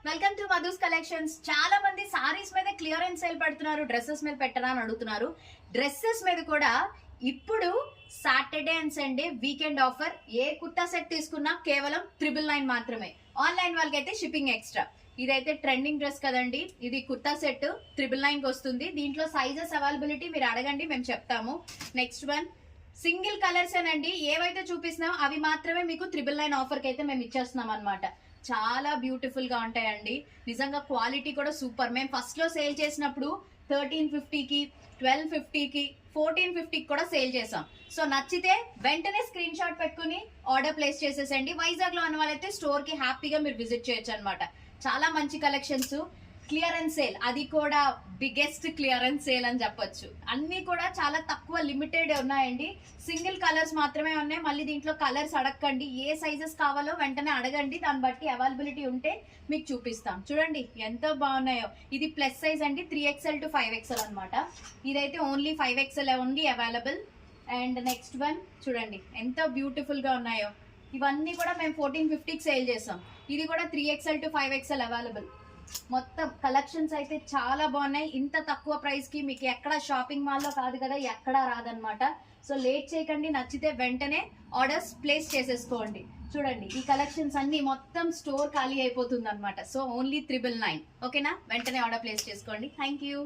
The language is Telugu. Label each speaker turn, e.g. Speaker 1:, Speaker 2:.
Speaker 1: Welcome to Madhu's collections. చాలా మంది సారీస్ మీద క్లియరెన్స్ సేల్ పెడుతున్నారు, డ్రెస్సెస్ మీద పెట్టరా అని అడుగుతున్నారు. డ్రెస్సెస్ మీద కూడా ఇప్పుడు Saturday and Sunday weekend offer. A kurta set తీసుకున్నా కేవలం 999 మాత్రమే. ఆన్లైన్ వాళ్ళకైతే షిప్పింగ్ ఎక్స్ట్రా. ఇదైతే ట్రెండింగ్ డ్రెస్ కదండి, ఇది కుర్తా సెట్ 999 కి వస్తుంది. దీంట్లో సైజెస్ అవైలబిలిటీ మీరు అడగండి, మేము చెప్తాము. నెక్స్ట్ వన్ సింగిల్ కలర్స్ అనండి, ఏవైతే చూపిస్తున్నాం అవి మాత్రమే మీకు 999 ఆఫర్ కి అయితే మేము ఇచ్చేస్తున్నాం అనమాట. చాలా బ్యూటిఫుల్ గా ఉంటాయండి, నిజంగా క్వాలిటీ కూడా సూపర్. మేము ఫస్ట్ లో సేల్ చేసినప్పుడు 1350కి 1250కి 1450కి కూడా సేల్ చేసాం. సో నచ్చితే వెంటనే స్క్రీన్ షాట్ పెట్టుకుని ఆర్డర్ ప్లేస్ చేసేసండి. వైజాగ్ లో ఉన్న వాళ్ళైతే స్టోర్ కి హ్యాపీగా మీరు విజిట్ చేయొచ్చు అనమాట. చాలా మంచి కలెక్షన్స్. క్లియరెన్స్ సేల్, అది కూడా బిగ్గెస్ట్ క్లియరెన్స్ సేల్ అని చెప్పొచ్చు. అన్ని కూడా చాలా తక్కువ లిమిటెడ్ ఉన్నాయండి. సింగిల్ కలర్స్ మాత్రమే ఉన్నాయి. మళ్ళీ దీంట్లో కలర్స్ అడగండి, ఏ సైజెస్ కావాలో వెంటనే అడగండి, దాన్ని బట్టి అవైలబిలిటీ ఉంటే మీకు చూపిస్తాం. చూడండి ఎంత బాగున్నాయో. ఇది ప్లస్ సైజ్ అండి, 3XL to 5XL అనమాట. ఇదైతే only 5XL only available. And next one చూడండి ఎంత బ్యూటిఫుల్ గా ఉన్నాయో. ఇవన్నీ కూడా మేము 1450కి సేల్ చేసాం. ఇది కూడా 3XL to 5XL అవైలబుల్. మొత్తం కలెక్షన్స్ అయితే చాలా బాగున్నాయి. ఇంత తక్కువ ప్రైస్ కి మీకు ఎక్కడ షాపింగ్ మాల్ లో కాదు కదా, ఎక్కడా రాదనమాట. సో లేట్ చేయకండి, నచ్చితే వెంటనే ఆర్డర్స్ ప్లేస్ చేసేసుకోండి. చూడండి ఈ కలెక్షన్స్ అన్ని మొత్తం స్టోర్ ఖాళీ అయిపోతుంది అనమాట. So only 999. ఓకేనా, వెంటనే ఆర్డర్ ప్లేస్ చేసుకోండి. Thank you.